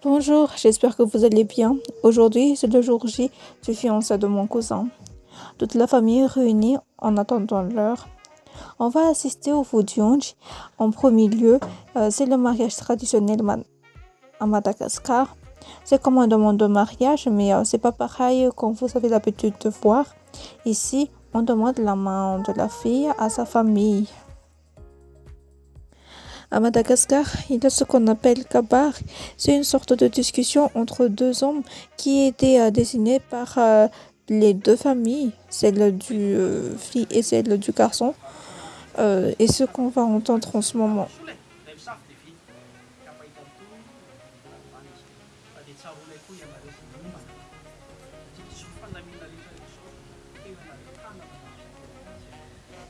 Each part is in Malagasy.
Bonjour, j'espère que vous allez bien. Aujourd'hui, c'est le jour J du fiancé de mon cousin. Toute la famille est réunie en attendant l'heure. On va assister au Fudionj. En premier lieu, c'est le mariage traditionnel à Madagascar. C'est comme un demande de mariage, mais c'est pas pareil comme vous avez l'habitude de voir. Ici, on demande la main de la fille à sa famille. À Madagascar, il y a ce qu'on appelle kabar. C'est une sorte de discussion entre deux hommes qui étaient désignés par les deux familles, celle du fille et celle du garçon. Et ce qu'on va entendre en ce moment.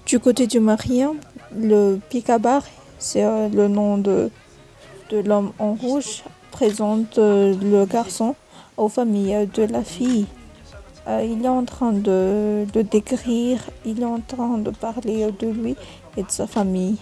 Du côté du marié, le pikabar, c'est le nom de l'homme en rouge, présente le garçon aux familles de la fille. Il est en train de le décrire, il est en train de parler de lui et de sa famille.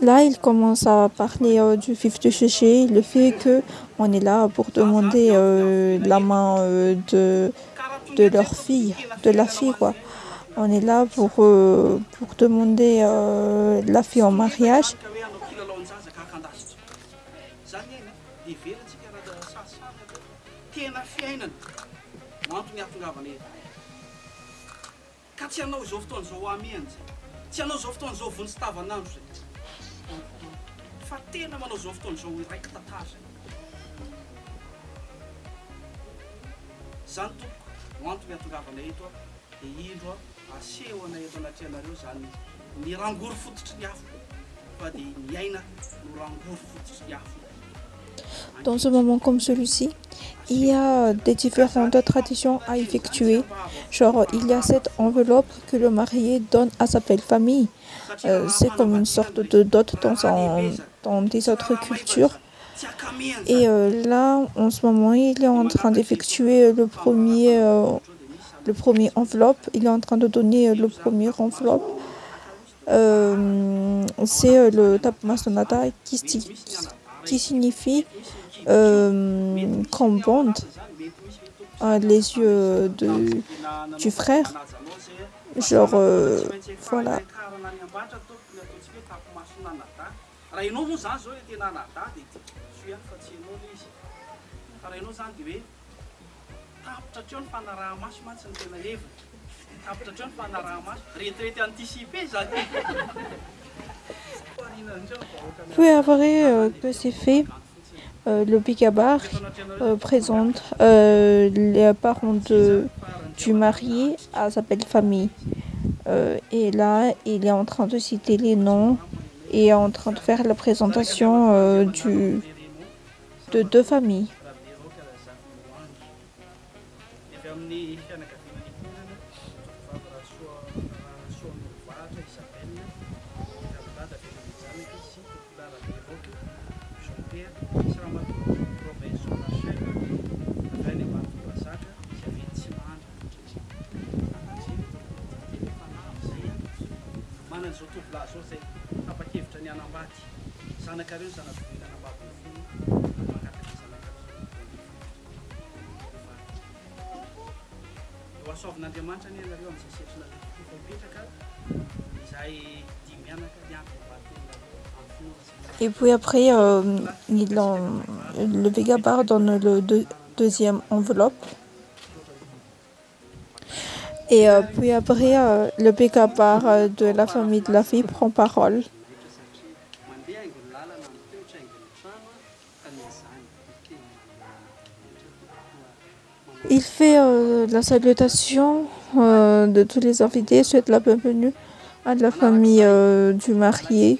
Là, il commence à parler du vif du sujet, le fait que on est là pour demander la main de leur fille, de la fille quoi. On est là pour demander la fille en mariage. Dans un moment comme celui-ci, il y a des différentes traditions à effectuer. Genre, il y a cette enveloppe que le marié donne à sa belle famille. C'est comme une sorte de dot dans des autres cultures. Et là, en ce moment, il est en train d'effectuer le premier enveloppe. Il est en train de donner le premier enveloppe. C'est le tapmasonata qui signifie qu'on bande les yeux du frère. Genre, voilà. Puis après que c'est fait, le Bigabar présente les parents du marié à sa belle famille. Et là, il est en train de citer les noms et en train de faire la présentation de deux familles. Et puis après, le Bigabar donne le deuxième enveloppe. Et puis après, le Bigabar de la famille de la fille prend parole. Il fait la salutation de tous les invités, souhaite la bienvenue à la famille du marié.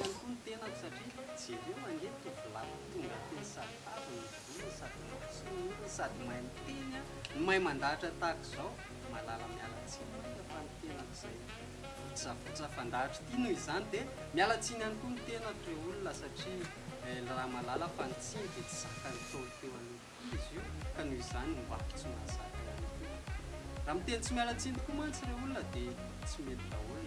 Mahay mandahatra tahaka izao malala mialatsiny fa ny tenak'izay fotsafandahatra tia noho izany dia mialatsiny ihany koa ny tenako ireo olona satria raha malala fa ny tsiny dia tsy zakany tao teo aloha izy io ka noho izany mbaky tsy mahazaka ihany koa raha miteny tsy mialatsiny koa mantsy ireo olona dia tsy mety daholo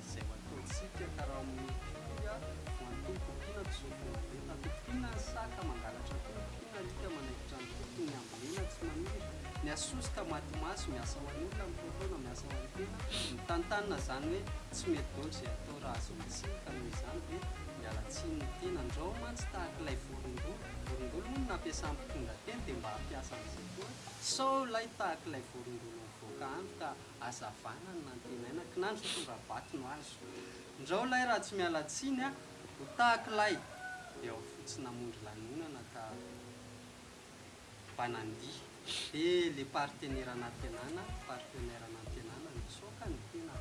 izay ho ataontsika ka raha amin'ny fiya hoantoy kompiana tsofonabena kompiana ny saka mangalatra kompiana alika manaikitra ny tompony ny ambolena tsy maniry ny asosoka matimaso miasa ho an'olona mipotona miasa ho any tena mitantanina zany hoe tsy mety daholo izay atao raha azo mitsiny ka noho izany dia mialatsiny ny tena andrao mantsy tahaka ilay vorondolo moa no nampiasany mpitondra teny dia mba hampiasa amin'izay koa sao ilay tahaka ilay vorondolo mivoaka andro ka azavana ny nantenaina kinandro tondrabato no azo indrao ilay raha tsy mialatsiny a ho tahaka ilay dia ao fotsy namondry lanonana ka mpanandia dia le partenaire anantenana misoka ny tena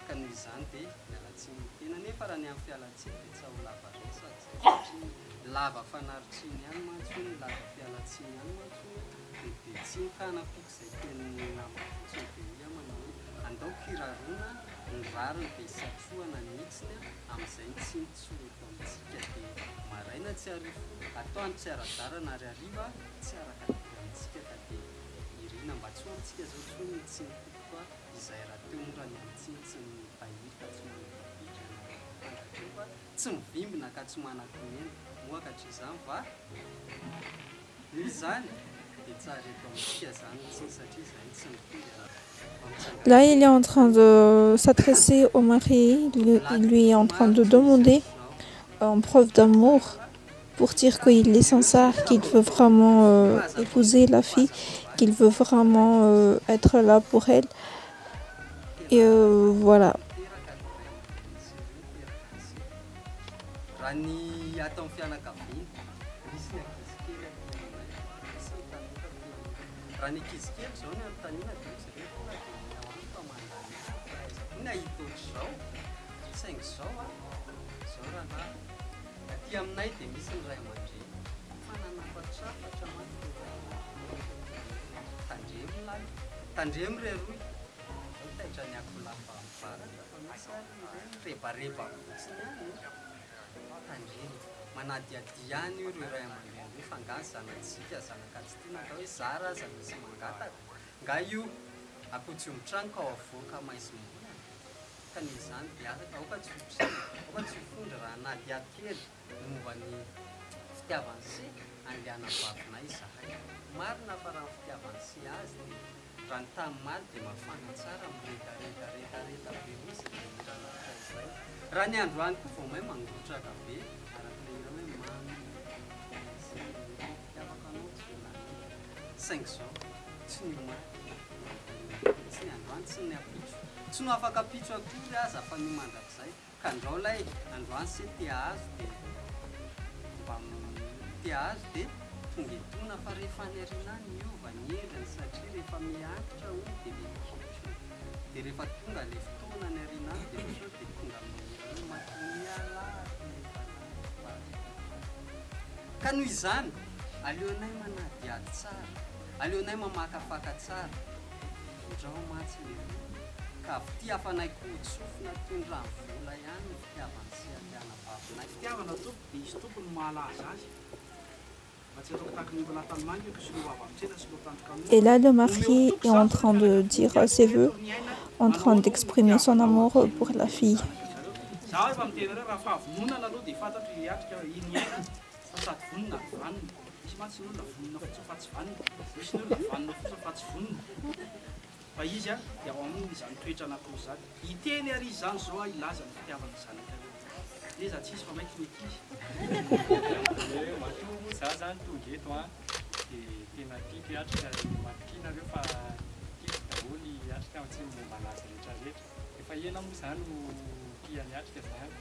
ka noho izany dia mialatsiny ny tena nefa raha ny amin'ny fialatsiny dia tsy ao lava resaka satria lava fanaritsiny ihany mantsy ny lava fialatsiny ihany mantsy dia tsy mikanapiko izay tenin'ny namafotsiny dia ia manao hoe andao kirarona ny rariny dia isatroana nitsiny amin'izay ny tsy nitsoroko amintsika dia maraina tsy arivo ataony tsy aradarana ary ariva tsy araka amintsika ka dia irina mba tsy ho amintsika zao tsoa ny tsy nikokoa izay raha teo morany amintsiny tsy nitahiry ka tsy manaafandratreva tsy mivimbina ka tsy manakonena moakatra izany va noho izany dia tsara eto amintsika zany tsy satria izay tsy mivimbina. Là, il est en train de s'adresser au marié, il lui est en train de demander en preuve d'amour pour dire qu'il est sincère, qu'il veut vraiment épouser la fille, qu'il veut vraiment être là pour elle. Et voilà. Aminay dia misy ny ray aman-dreny fananafatrafatra manko tandremilay tandremy reroy taitra ny akolafa mivaratra fa misy ary rebareba fotsiny any tandremy manadiadiany io ireo ray aman-dreny hoe fa nga zanatsika zanaka tsy tiana ka hoe zara aza misy mangataka nga io akotsy omitrano ka ao avoaka maisym-bolana ka noho izany dia afaka aoka tsy hotriny aoka tsy hofondry raha nadiady kely mombany fitiavany sy andeana vavinay zahay marina fa raha fitiavany sy azy dia raha ny tany maly dia mafana tsara miredaredaredareda be misy dia miranatra izay raha ny androany koa vao may mangotraka be arak'ilay ira hoe mamy fitiavaka anao tsy volany saingy zao tsy ny maly tsy ny androany tsy ny apitso tsy no afaka apitso akory aza fa nimandrak'izay ka andrao lay androany sy tia azo dia mba tia azo dia tonga etona fa rehefa ny arina ny miova ny endriny satria rehefa mianitra o dia le kitro dia rehefa tonga le fotoana ny arina any dia misao dia tonga amin'ny matoniala ka noho izany aleonay manadiady tsara aleonay mamakafaka tsara indrao matsy le ka ty afanay kohotsofina toy ny rano vola ihany ny fitiavany sy atiana vavinay fitiavana tompo dia izy tompony mahalaza azy mba tsy atao tahaka ny mbola tanomangy io sy lo avy amintsena sy lo tantoka Et là, le marié est en train de dire ses vœux, en train d'exprimer son amour pour la fille. zaho efa mitena reo raha fahavononana aloha dia fantatro hiatrika iny aina fa sady vonona vanina misy mantsy ny olona vonona fotsiny fa tsy vanina misy ny olona vanina fotsiny fa tsy vonona fa izy a dia ao amin'ny zany toetra anankiroa zany hiteny ary izy zany zao a ilaza ny fitiavana zanakare eza tsisy fa maiky mekizy matoa za zany tonga eto a dia tena tiako hiatrika matokinareo fa tiako daholo hiatrika tsy momba anazy rehetrarehetra efa ela moa zany no tia niatrika zany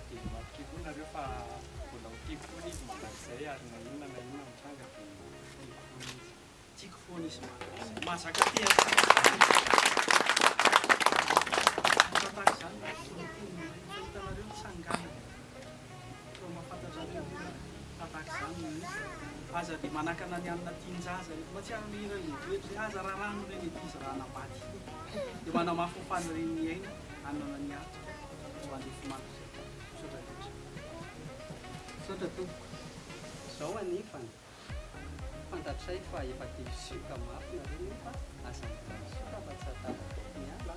dia matoky koa nareo fa mbola ho tiako foana izy mandrakizay ary na inona mitranga dia tiako foana izy misy mazaka tea tahaka zany hitanareo tsangana fa mahafantatrareo tahaka zany aza dia manakana ny anina tianjaza mba tsy amira levoetry aza raha rano reny ety izy raha napaty dia manamafofany reny ny aina anana ny atrika ho andefo maro zay sotra tompo zao anefany fantatray fa efa tesoka mafina reny fa aza misoka fa tsy atao miala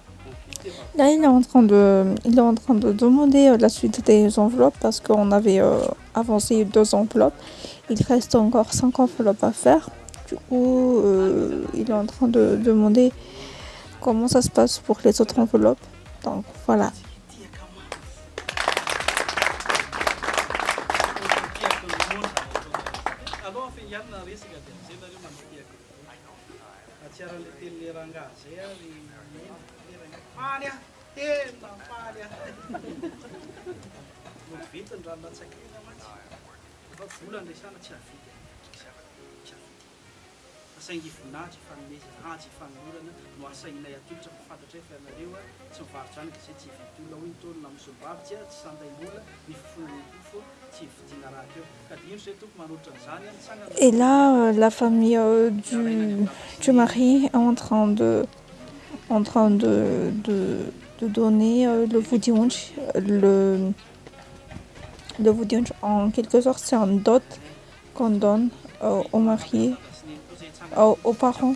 Là, il est en train de demander la suite des enveloppes parce qu'on avait avancé 2 enveloppes. Il reste encore 5 enveloppes à faire. Du coup, il est en train de demander comment ça se passe pour les autres enveloppes. Donc voilà. Vitany raha natsakena matsy efa vola ndraisana tsy avidy tsy avidy asaingy voninahitra fanomeza atsy fanolorana no asainay atolotra fafantatra fa ianareo tsy mivarotra any zay tsy hividy olona hoe nitolona misobavitsy tsy santaimbola ny fofonany tofo tsy hividiana raha keo ka dino zay tompo manolotra an'izany any Et là, la famille du mari est en train de donner le voudionch. Le voudionch, en quelque sorte, c'est un dot qu'on donne aux mariés, aux parents.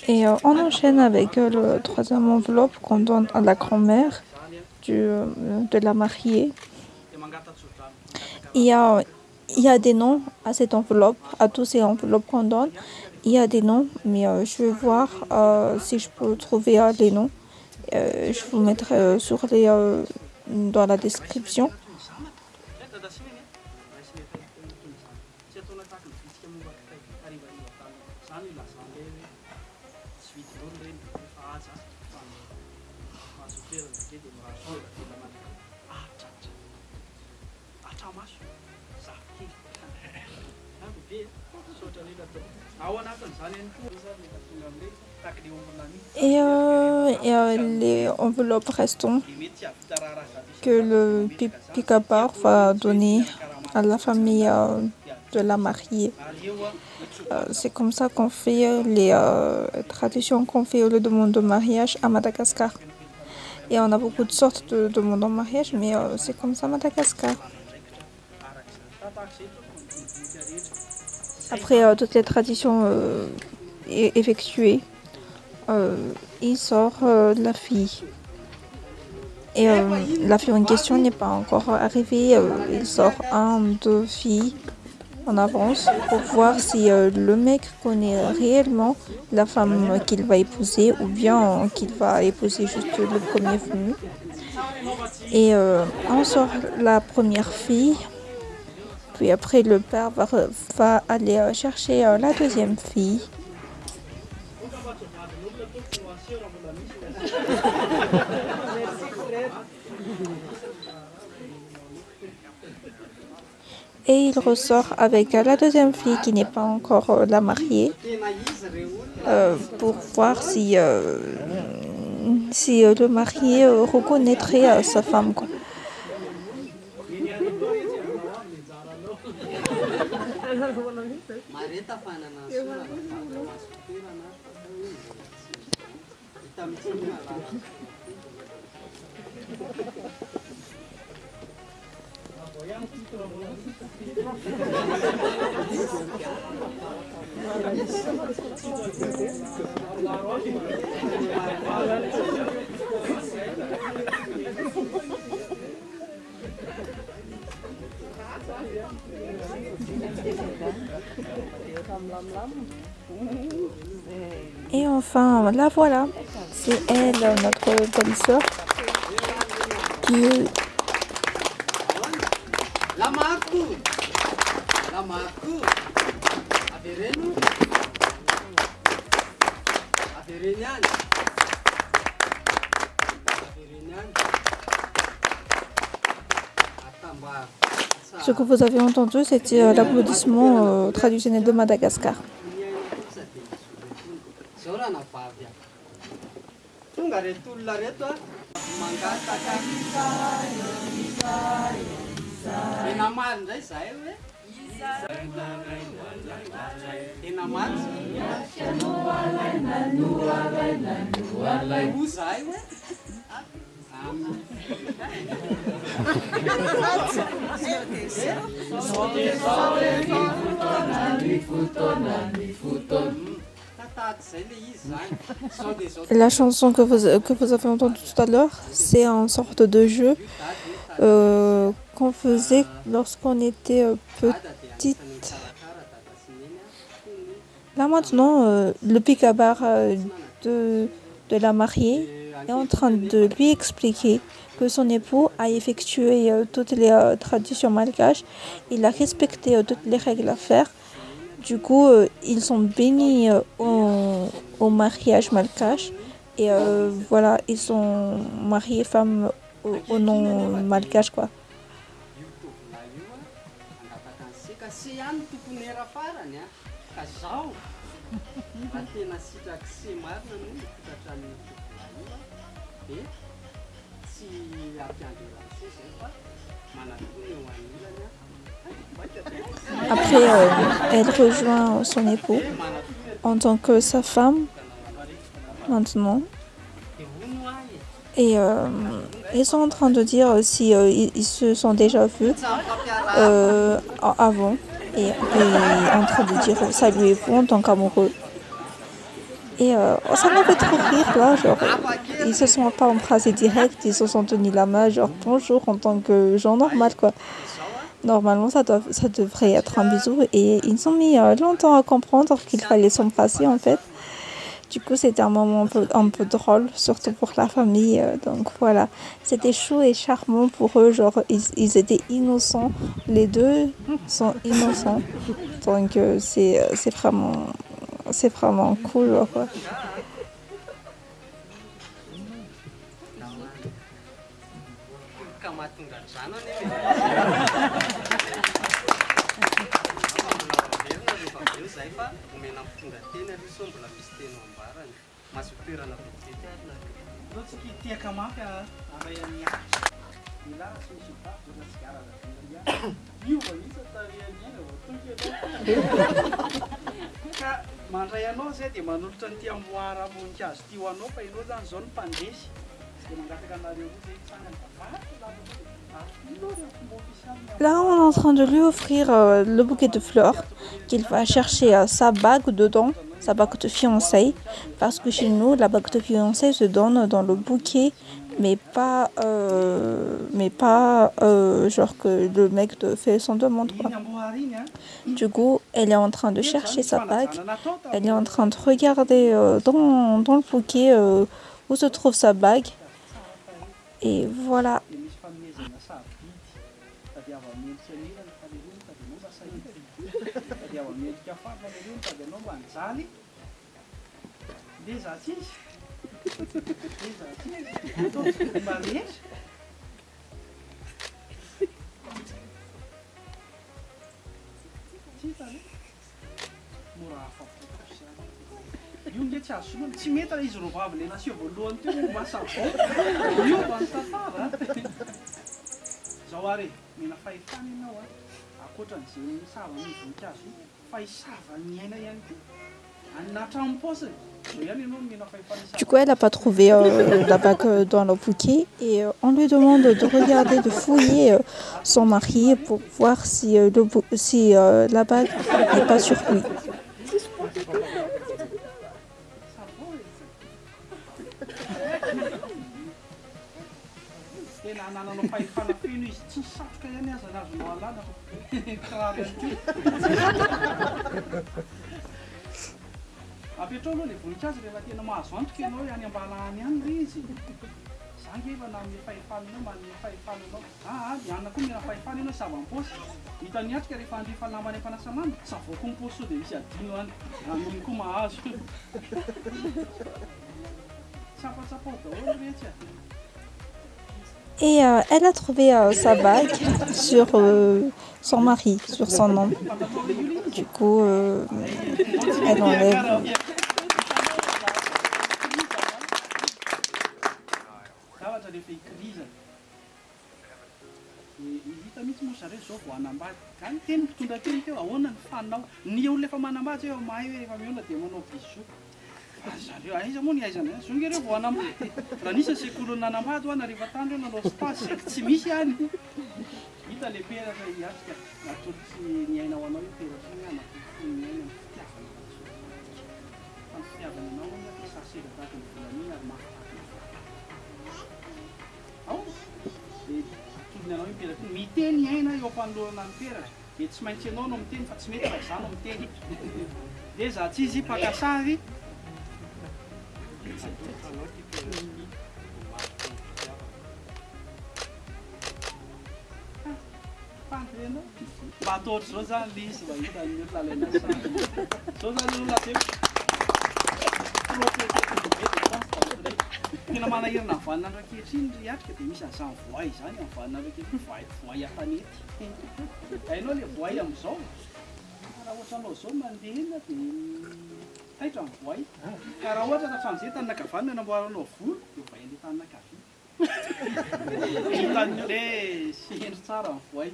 Et on enchaîne avec le 3e enveloppe qu'on donne à la grand-mère de la mariée. Il y a des noms à cette enveloppe, à tous ces enveloppes qu'on donne. Il y a des noms, mais je vais voir si je peux trouver les noms. Je vous mettrai dans la description. Et les enveloppes restantes que le pick-up va donner à la famille de la mariée. C'est comme ça qu'on fait les traditions qu'on fait le demande de mariage à Madagascar. Et on a beaucoup de sortes de demandes en mariage, mais c'est comme ça à Madagascar. Après toutes les traditions effectuées, il sort la fille. Et la fille en question n'est pas encore arrivée. Il sort 1, 2 filles en avance pour voir si le mec connaît réellement la femme qu'il va épouser ou bien qu'il va épouser juste le premier venu. Et on sort la première fille. Puis après, le père va aller chercher la deuxième fille. Et il ressort avec la deuxième fille qui n'est pas encore la mariée pour voir si le marié reconnaîtrait sa femme. Et enfin, la voilà. C'est elle, notre belle-sœur, qui Lamako, lamako, avereno, averenian, averenian, atambar. Ce que vous avez entendu, c'était l'applaudissement traditionnel de Madagascar. Zorana vavy tonga reto olona reto a mangataka tena maly indray zahay hoe tena maly ho zahay hoe La chanson que vous avez entendue tout à l'heure, c'est une sorte de jeu qu'on faisait lorsqu'on était petite. Là maintenant, le picabar de la mariée est en train de lui expliquer que son époux a effectué toutes les traditions malgaches, il a respecté toutes les règles à faire. Du coup, ils sont bénis au mariage malgache et voilà, ils sont mariés femmes au nom malgache quoi. Après, elle rejoint son époux en tant que sa femme maintenant. Et ils sont en train de dire si ils se sont déjà vus avant et en train de dire saluez-vous en tant qu'amoureux. Et ça m'a fait trop rire là, genre ils se sont pas embrassés direct, ils se sont tenus la main, genre bonjour en tant que gens normal quoi. Normalement ça devrait être un bisou et ils ont mis longtemps à comprendre qu'il fallait s'embrasser en fait. Du coup c'était un moment un peu drôle, surtout pour la famille, donc voilà. C'était chou et charmant pour eux, genre ils étaient innocents, les deux sont innocents, donc c'est vraiment cool genre, quoi. Mandray anao zay dia manolotra ny tiamboara voninkazo ty ho anao fa ianao zany zao ny mpandresy dia mangataka anareo koa zay tsangany Là, on est en train de lui offrir le bouquet de fleurs qu'il va chercher sa bague dedans, sa bague de fiançailles, parce que chez nous, la bague de fiançailles se donne dans le bouquet, mais pas genre que le mec te fait son demande quoi. Du coup, elle est en train de chercher sa bague, elle est en train de regarder dans le bouquet où se trouve sa bague, et voilà. Tsy mety raha izy roavavy le nasio voalohany teo no masavao io vany tafara zao ary mena fahefana ianao akoatran'izay misava ny voninkazo fa hisava ny aina ihany koa anatrany paosiny zao ihany ianao no mena fahefana. Du coup, elle n'a pas trouvé la bague dans le bouquet et on lui demande de regarder, de fouiller son mari pour voir si la bague n'est pas sur lui. tena anananao fahefana feno izy tsy satroka ihany aza nazonao alana kiraro ihany koa apetrao aloha le voninkazo rehefa tena mahazo antoka ianao any ambalahany any le izy zangy efa na amin'ny fahefananao manome fahefananao mianona koa mena fahefana ianao sava-pôsy hitany atrika rehefa andrifa lambany ampanasana savoako ny pôsy sao dia misy adino any anony koa mahazo tsapatsapao daholo rehetra Et elle a trouvé sa bague sur son mari, sur son nom. Du coup, elle enlève. hita mihitsy moa zareo zao vao anambady any teny mpitondra teny teo ahoana ny fanao ny olona efa manambady hoe mahay hoe rehefa miona dia manao biso zareo aiza moa ny aizana zonga ireo vao anambady raha nisy sekolony nanambady hoana rehefa tany reo nanao stasy tsy misy any hita le peratra hiatrika natolotsy ny aina ho anao io peratra ny anatolo ny aina fitiavana fa ny fitiavana anao ny sasera tahaka ny volaniny ary mafitaka ao dia atolony anao io peratra miteny aina eo ampanolorana ny peratra dia tsy maintsy ianao no miteny fa tsy mety fa izany no miteny dia za tsy izy pakasary fantenao mba ataotry zao zany le izy mba hitany lalaina sary zao zany olona teo tena manahirana avanina andro ankehitriny ry atrika dia misy an'izany voay zany avanina andro ankehitriny voay afanety hainao le voay amin'izao raha ohatra anao zao mandehana dia taitra ny voay ka raha ohatra tatramin'izay tany nakavanina namboaranao volo dia voay an'le tany nakavy hitany le sy endry tsara ny voay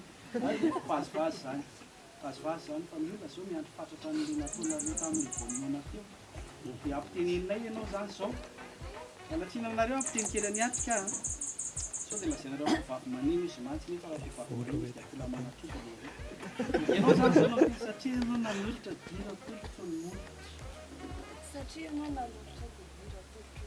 vazivazy zany vazivazy zany fa miola zao miandro fatratra n'le natolonareo tamin'ny voanona teo dia ampiteneninay ianao zany zao alatsina aminareo ampiteny kely any atrika sao dia lazainareo vavy manino izy mantsy nefa raha vehivavy manino izy dia tola manatoka ianao zany zao nao satria ianao nanolotra dira tolotra ny molotra satria ianao nanolotra dia dira tolotra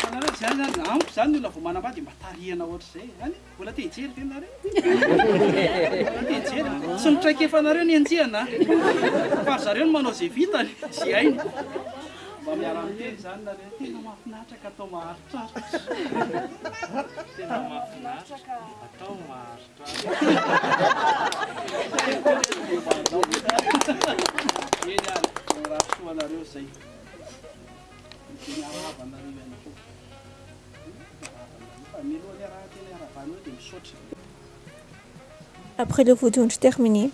anareo zany zany amiko zany ny olona vao manambady mba tarihana ohatr'izay any mbola te hijery tenareo mbola te hijery tsy mitraikefanareo ny anjihana fa ry zareo no manao zay vitany zay ainy mba miara miteny zany nareo tena mahafinaritra ka atao maharitraritra tena mahafinaritra ka atao maharitraritra eny ary raha soanareo zay miaravanareo ihany koa fa miloha raha tena aravanareo dia misaotra Après le voudouche terminé,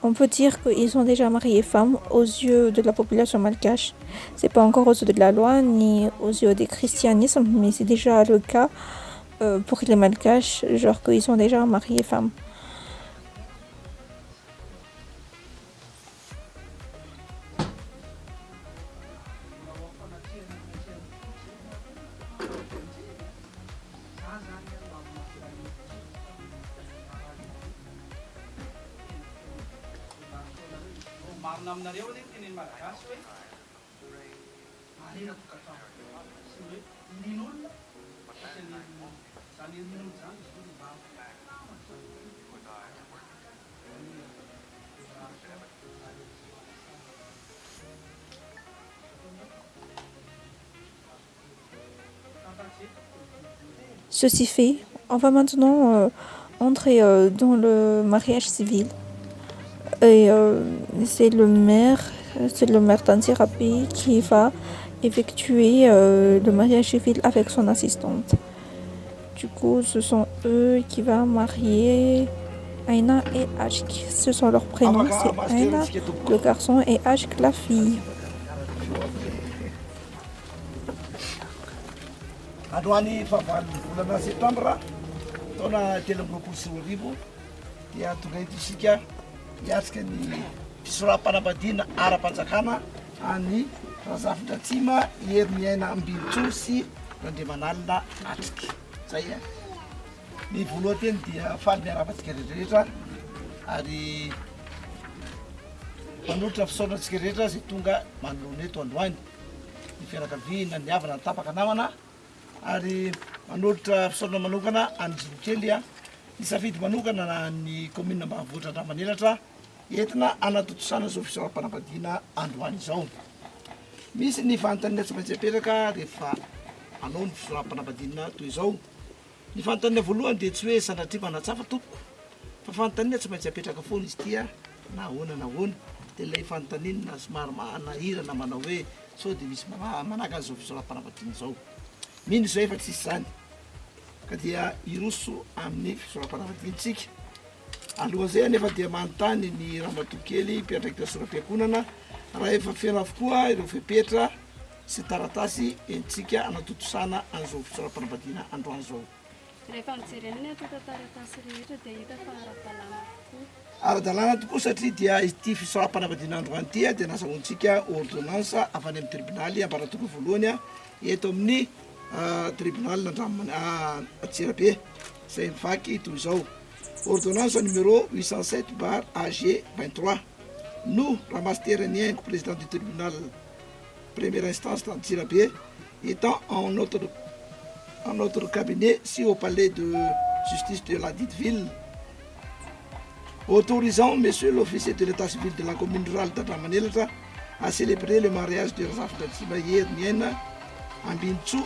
on peut dire qu'ils sont déjà mariés femmes aux yeux de la population malgache. C'est pas encore aux yeux de la loi ni aux yeux du christianisme, mais c'est déjà le cas pour les malgaches, genre qu'ils sont déjà mariés femmes. marina aminareo eny teneny malagasy hoe arena tokatrano sy hoe nin'olona zany nin'olona zany izy hoe mba Ceci fait, on va maintenant entrer dans le mariage civil. Et c'est le maire d'Antsirapi qui va effectuer le mariage civil avec son assistante. Du coup, ce sont eux qui vont marier Aina et Ashk. Ce sont leurs prénoms, c'est Aina le garçon et Ashk la fille. Androany fahavalo volana septambra taona 2024 dia tonga eto isika hiatrika ny fisoram-panambadiana ara-panjakana any Razafitra Atsimo Hermiaina Ambilotso sy Andriamanalina Atrika. Zay ny voalohany teny dia faly miaravantsika rehetrarehetra ary manolotra fisaorantsika rehetra zay tonga manoloana eto androany. ny fianakaviana ny avana tapaka namana ary manolotra fisaorana manokana any Zilokely nisafidy manokana na ny commune Ambanivohitra Andramanelatra entina anatotosana zao fisoram-panambadiana androany izao. Misy ny fanontaniana tsy maintsy apetraka rehefa anao ny fisoram-panambadiana toy izao. Ny fanontaniana voalohany dia tsy hoe sanatria manatsafa tompoko fa fanontaniana tsy maintsy apetraka foana izy tia na ahoana dia ilay fanontaniana somary manahirana manao hoe sao dia misy manaka an'izao fisoram-panambadiana izao. Mino izao efa tsisy zany ka dia iroso amin'ny fisoram-panambadiantsika. Alohan'izay anefa dia manontany ny Ramatokely mpiandraikitra soram-piankonana raha efa feno avokoa ireo fepetra sy taratasy entsika anatotosana an'izao fisoram-panambadiana androany izao. Rehefa mijery ny atao taratasy rehetra dia hita fa ara-dalàna tokoa. Ara-dalàna tokoa satria dia ity fisoram-panambadiana androany ity dia nazahoantsika ordonnance avy any amin'ny tribunaly ambaratoko voalohany eto amin'ny tribunal Antsirabe izay mivaky toy izao. Ordonnance numéro 807/AG 23. Nous, ramasse terrainien, président du tribunal première instance d'Antsirabe, étant en notre cabinet, si au palais de justice de la dite ville, autorisant monsieur l'officier de l'état civil de la commune rurale d'Andramanelatra à célébrer le mariage de Razafindratsima Hernienne Ambintso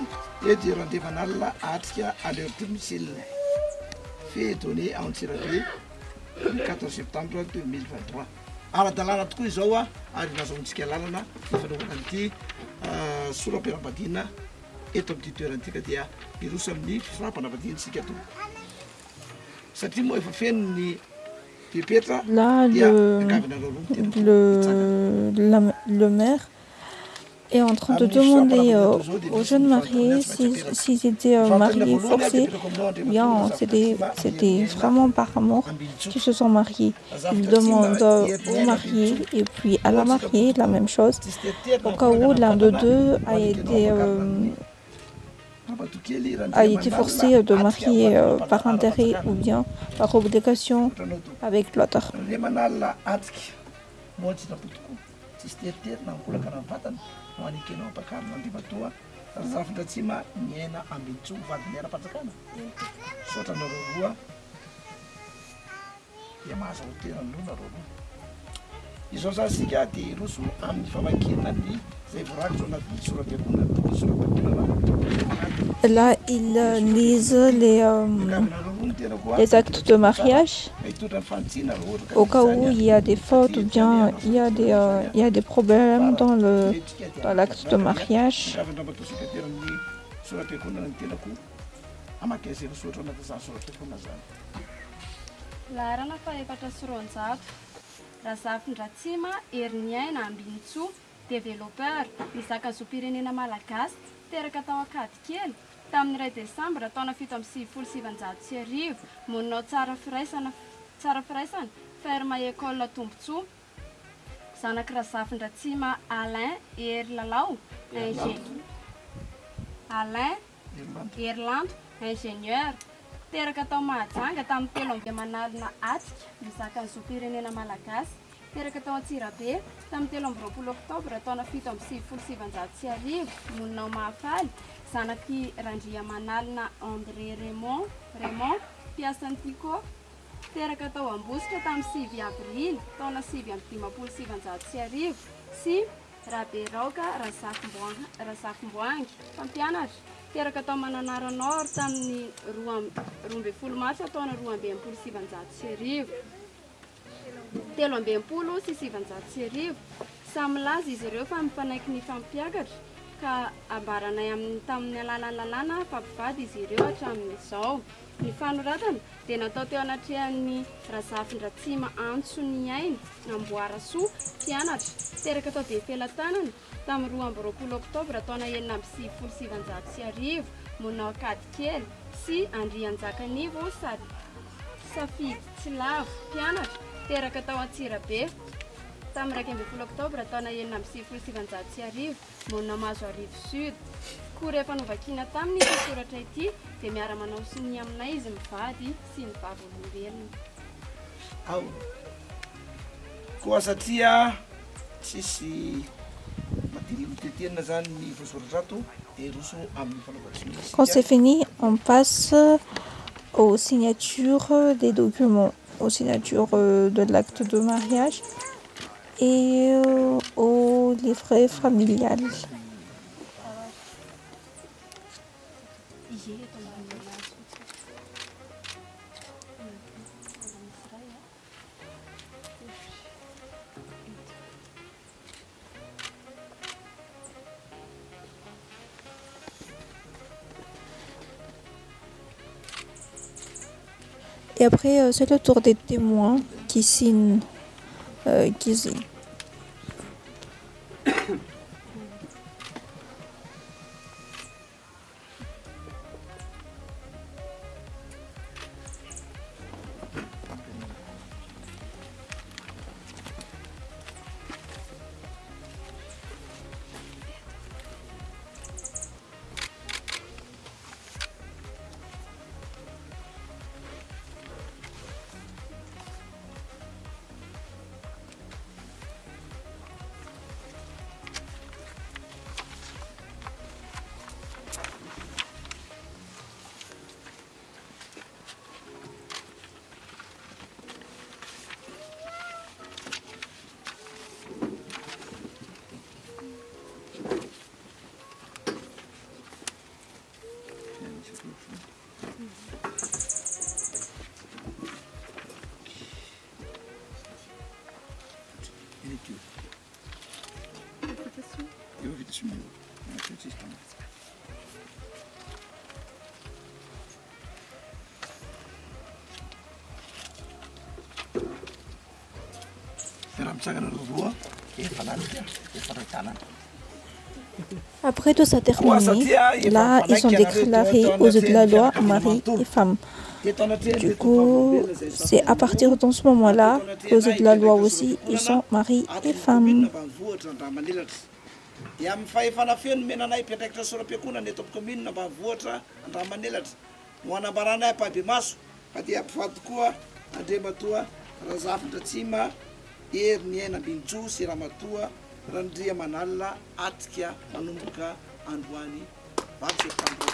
et du rendez-vous Atsika à leur domicile. Fait donné à Antsirabe le 14 septembre 2023. Ara-dalàna tokoa izao ary nazahoantsika lalana fanaovana an'ity soram-panambadiana eto amin'ity toerana ka dia iroso amin'ny fisoram-panambadiantsika to. Satria moa efa feno ny pepetra dia angavinareo le maire est en train de demander aux jeunes mariés s'ils étaient mariés forcés, bien c'était vraiment par amour qu'ils se sont mariés. Ils demandent au marié et puis à la mariée la même chose, au cas où l'un de deux a été forcé de marier par intérêt ou bien par obligation avec l'autre. Manikenao ampakarina andrimatoa Razafindratsima Niaina Ambintso vadiny ara-panjakana sotra nareo roa dia mahazo hoteran'olo nareo roa. Izao zany sika dia iroso amin'ny famakiana ny zay voarakitra anatin'ny soram-piankonana. Là, ils lisent les actes de mariage au cas où il y a des fautes ou bien il y a des problèmes dans l'acte de mariage. Laharana faefatra sy roanjato Razafindratsima Hernienne Ambintso, développeur nizaka zoam-pirenena malagasy teraka tao Ankadikely tamin'ny 2 Desambra taona 1770 moninao tsara firaisana ferme école Tombontsoa. Zanaky Razafindratsima Alain Herlalao Alain Herlando ingénieur teraka tao Mahajanga tamin'ny 3 manalina Atsika nizaka ny zoam-pirenena malagasy teraka tao Antsirabe tamin'ny 13 Oktobra taona 1770 moninao Mahafaly. Zanaky Randria manalina André Raymond mpiasan'ny Tico teraka tao Ambositra tamin'ny 9 Avrily taona 1770 sy Raberoka Razafimboangy mpampianatra teraka tao Mananara Nord tamin'ny 12 Marsa taona 1270 13 sy 770. Samy laza izy ireo fa mifanaiky ny fampiakatra ka ambaranay tamin'ny alalan'ny lalàna fampivady izy ireo hatramin'izao. Ny fanoratana dia natao teo anatrehan'ny Razafindratsima Antsoniaina Amboarasoa mpianatra teraka tao Befelatanana tamin'ny 12 Oktobra taona 1770 moninao Ankadikely sy Andrianjakanivo Safidy Tsilavo mpianatra teraka tao Antsirabe tamin'ny 12 Oktobra taona 1770 monina Mazoarivo Sud. Koa rehefa novakina taminy soratra ity dia miara-manao siny aminay izy mivady sy ny vavolombelona. Koa satria tsisy tetenina zany ny voasoratrato de roso amin'ny fanaovana Quand c'est fini, on passe aux signatures des documents, aux signatures de l'acte de mariage et au livret familial. Et après, c'est le tour des témoins qui signent. Après tout ça terminé, là, ils sont déclarés aux yeux de la loi mari et femme. Du coup, c'est à partir de ce moment-là qu'aux yeux de la loi aussi, ils sont mari et femme. dia amin'ny fahefanafeno menanay mpiandraikitra soram-piakonana eto amin'ny commune Ambanivohitra Andramanelatra no anambaranay ampabe maso ka dia ampivady koa Andriamatoa Razafitra Tsima Hery ny Ainambinjo sy Ramatoa Randria Manalina atika manomboka androany valo septambra.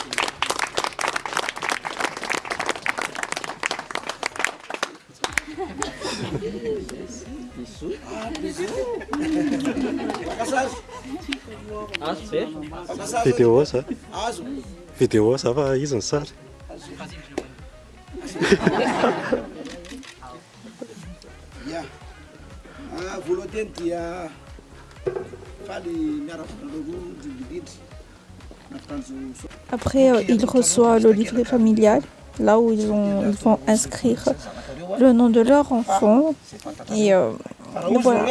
Vidéo ça. Vidéo ça va, ils ont ça. Voalohany dia faly miaraka Après, il reçoit le livret familial, là où ils vont inscrire le nom de leur enfant. Et voilà.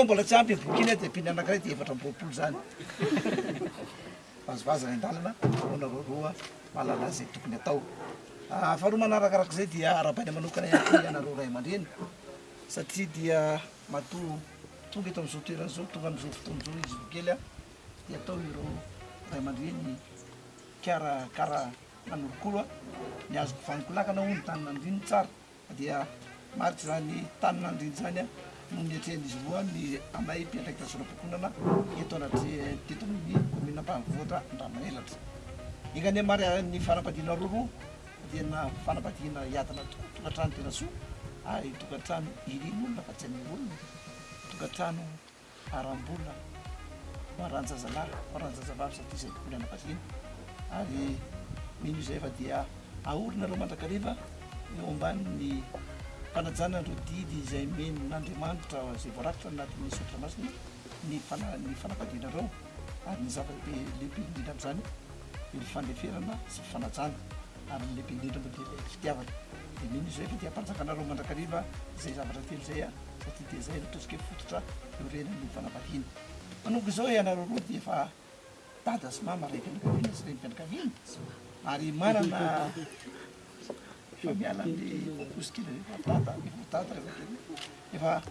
Tonga eto amin'izao toerana zao tonga amin'izao fotoana zao izy kely dia atao ireo ray aman-dreny karakara manorokolo ny azoko vanonkolakana ho ny tanin'andriny tsara dia maritra zany tanin'andriny zany no niatrehan'izy roa ny anay mpiandraikitra soram-piakonana eto anaty teto amin'ny commune Ambanivohitra Andramanelatra. Igany mary ny fanambadiana roa dia na fanambadiana iadana tokantrano tena soa ary tokantrano iriny olona fa tsy any olona tokantrano aram-bola maranja zalahy maranja zavavy satria izay tokoly anam-pasiny ary mino izay fa dia aorina reo mandrakariva eo ambanin'ny fanajana reo didy izay men'Andriamanitra izay voarakitra anatin'ny sotra masina ny fanambadiana reo ary ny zava-lehibe indrindra amin'izany ny fandeferana sy fanajana ary ny lehibe indrindra moa fitiavana dia mino izay fa dia mpanjakanareo mandrakariva izay zavatra telo izay satria dia izay ataontsika fototra eo renany fanambadiana. Manomboka izao ianareo roa dia efa dada sy mama ray mpianakaviana sy ray mpianakaviana ary manana efa miala amin'ny kosikely rehefa dada efa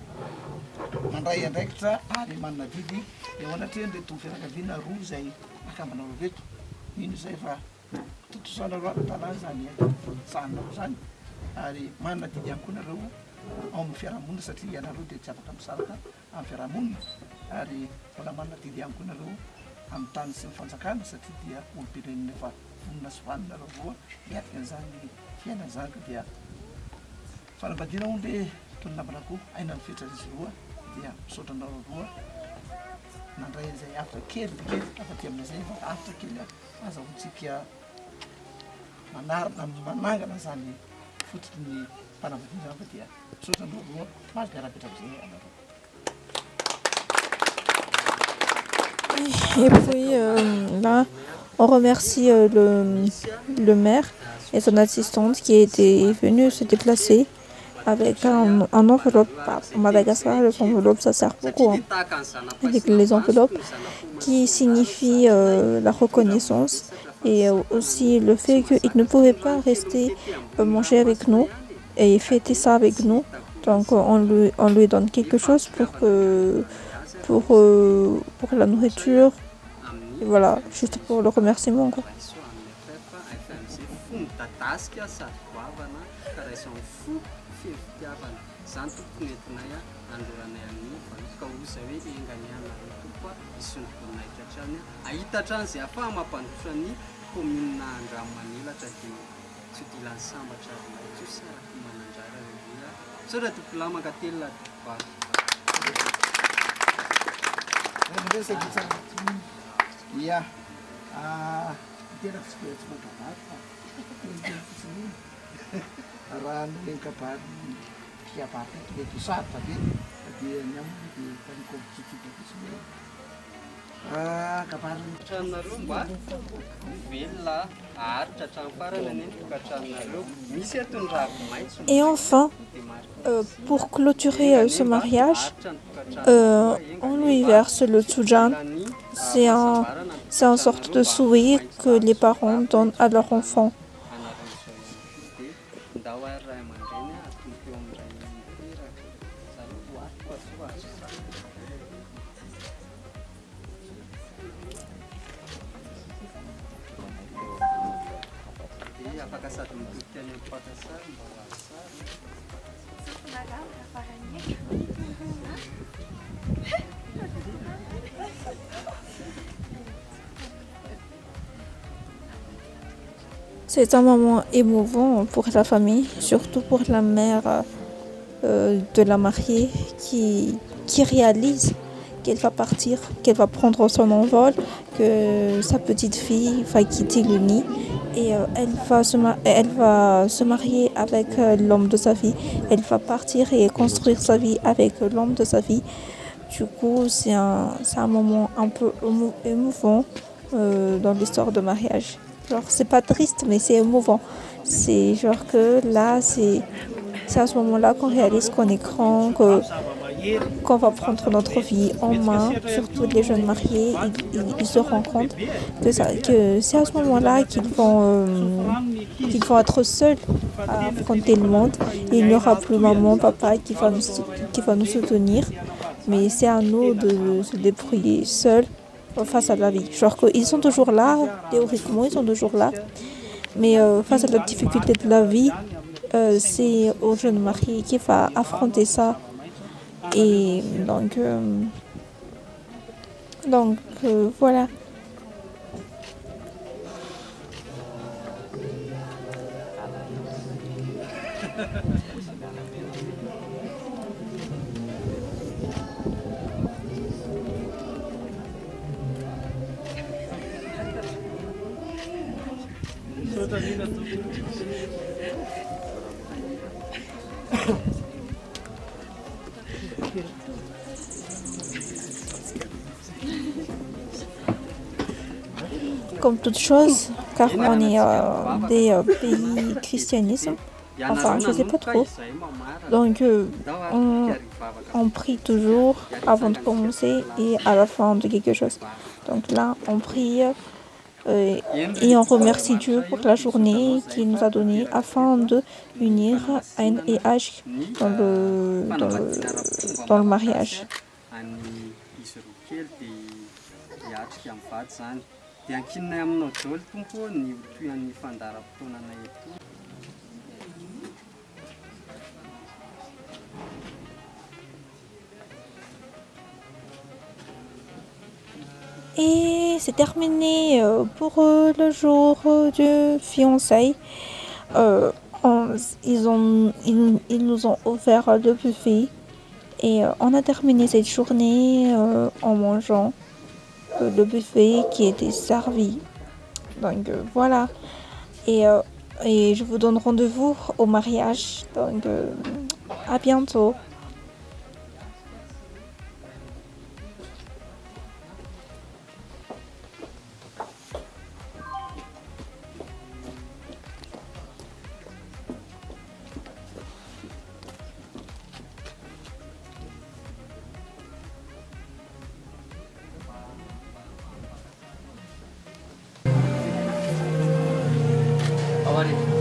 mandray andraikitra ary manana didy eo anatreny reto fianakaviana roa izay akambanareo reto. Mino izay fa totosanareo ara-dalàna zany sahanareo zany ary manana didy ihany koa nareo ao amin'ny fiarahamonina satria ianareo dia tsy afaka misaraka amin'ny fiarahamonina ary mbola manana didy ihany koa nareo amin'ny tany sy ny fanjakana satria dia olopirenena efa vonona sy vanina roa miatika an'izany fiaina zany ka dia fanambadiana ho le tony namana koa aina ny fetra izy roa dia misaotra andao roa nandray izay afitra kely afa-ty amin'izay fa afitra kely azahoantsika manangana zany fototra ny fanambadiana zany fa dia misaotra andao roa mahazo miara-petra amin'izay anareo. Et puis là, on remercie le maire et son assistante qui était venue se déplacer avec un enveloppe. À Madagascar, les enveloppes, ça sert beaucoup. Hein. Avec les enveloppes qui signifient la reconnaissance et aussi le fait qu'il ne pouvait pas rester manger avec nous et fêter ça avec nous. Donc on lui donne quelque chose pour la nourriture. Et voilà, juste pour le remerciement. Quoi. Ia teraky tsy mankabary fa raha ny kabary fiabary mety sarotra be dia ny aminy dia tanikôvitsitsitsy kabary mba velona aharitra hatrany farany any tokantranonareo misy etony ravi-maitso. Et enfin, pour clôturer ce mariage, on lui verse le tsujan. C'est une sorte de souhait que les parents donnent à leur enfant. C'est un moment émouvant pour la famille, surtout pour la mère de la mariée qui réalise qu'elle va partir, qu'elle va prendre son envol, que sa petite fille va quitter le nid et elle va se marier avec l'homme de sa vie. Elle va partir et construire sa vie avec l'homme de sa vie. Du coup, c'est un moment un peu émouvant dans l'histoire de mariage. Genre, c'est pas triste, mais c'est émouvant. C'est genre que là, c'est à ce moment-là qu'on réalise qu'on est grand, qu'on va prendre notre vie en main. Surtout les jeunes mariés, ils se rendent compte que c'est à ce moment-là qu'ils vont être seuls à affronter le monde. Il n'y aura plus maman, papa qui va nous soutenir. Mais c'est à nous de se débrouiller seuls face à la vie. Genre qu'ils sont toujours là, théoriquement ils sont toujours là, mais face à la difficulté de la vie, c'est aux jeunes mariés qui va affronter ça. Et donc voilà. Comme toute chose, car on est des pays christianisme, enfin je sais pas trop, donc on prie toujours avant de commencer et à la fin de quelque chose. Donc là on prie et on remercie Dieu pour la journée qu'il nous a donnée afin de unir N et H dans le mariage. Et c'est terminé pour le jour de fiançailles. Ils nous ont offert le buffet et on a terminé cette journée en mangeant le buffet qui était servi. Donc voilà. Et, euh, et je vous donne rendez-vous au mariage. Donc à bientôt. How are you?